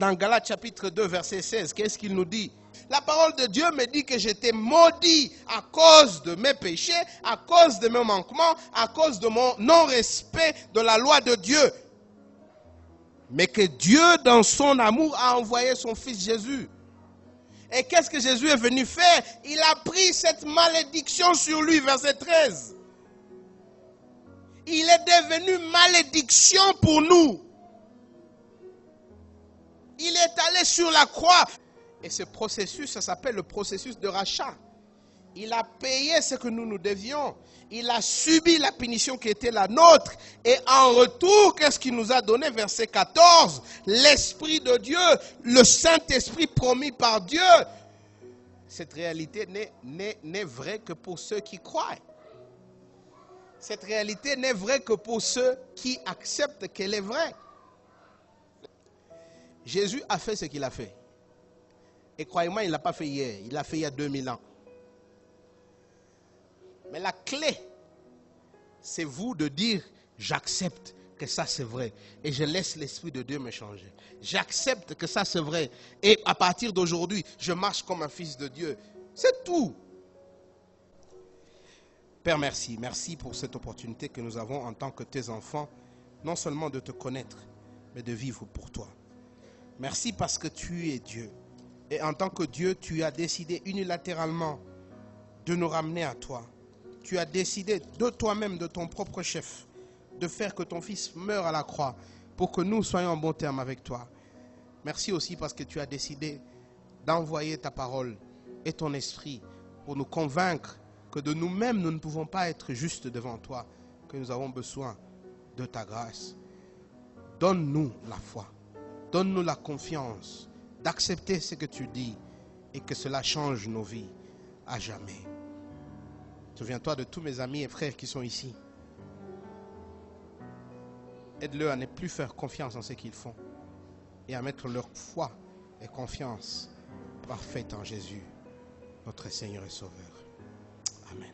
Dans Galates chapitre 2, verset 16, qu'est-ce qu'il nous dit? La parole de Dieu me dit que j'étais maudit à cause de mes péchés, à cause de mes manquements, à cause de mon non-respect de la loi de Dieu. Mais que Dieu, dans son amour, a envoyé son Fils Jésus. Et qu'est-ce que Jésus est venu faire? Il a pris cette malédiction sur lui, verset 13. Il est devenu malédiction pour nous. Il est allé sur la croix. Et ce processus, ça s'appelle le processus de rachat. Il a payé ce que nous devions. Il a subi la punition qui était la nôtre. Et en retour, qu'est-ce qu'il nous a donné? Verset 14. L'Esprit de Dieu, le Saint-Esprit promis par Dieu. Cette réalité n'est vraie que pour ceux qui croient. Cette réalité n'est vraie que pour ceux qui acceptent qu'elle est vraie. Jésus a fait ce qu'il a fait. Et croyez-moi, il ne l'a pas fait hier. Il l'a fait il y a 2000 ans. Mais la clé, c'est vous de dire, j'accepte que ça c'est vrai. Et je laisse l'Esprit de Dieu me changer. J'accepte que ça c'est vrai. Et à partir d'aujourd'hui, je marche comme un fils de Dieu. C'est tout. Père, merci. Merci pour cette opportunité que nous avons en tant que tes enfants, non seulement de te connaître, mais de vivre pour toi. Merci parce que tu es Dieu. Et en tant que Dieu, tu as décidé unilatéralement de nous ramener à toi. Tu as décidé de toi-même, de ton propre chef, de faire que ton Fils meure à la croix pour que nous soyons en bon terme avec toi. Merci aussi parce que tu as décidé d'envoyer ta parole et ton esprit pour nous convaincre que de nous-mêmes, nous ne pouvons pas être justes devant toi, que nous avons besoin de ta grâce. Donne-nous la foi, donne-nous la confiance d'accepter ce que tu dis et que cela change nos vies à jamais. Souviens-toi de tous mes amis et frères qui sont ici. Aide-le à ne plus faire confiance en ce qu'ils font et à mettre leur foi et confiance parfaite en Jésus, notre Seigneur et Sauveur. Amen.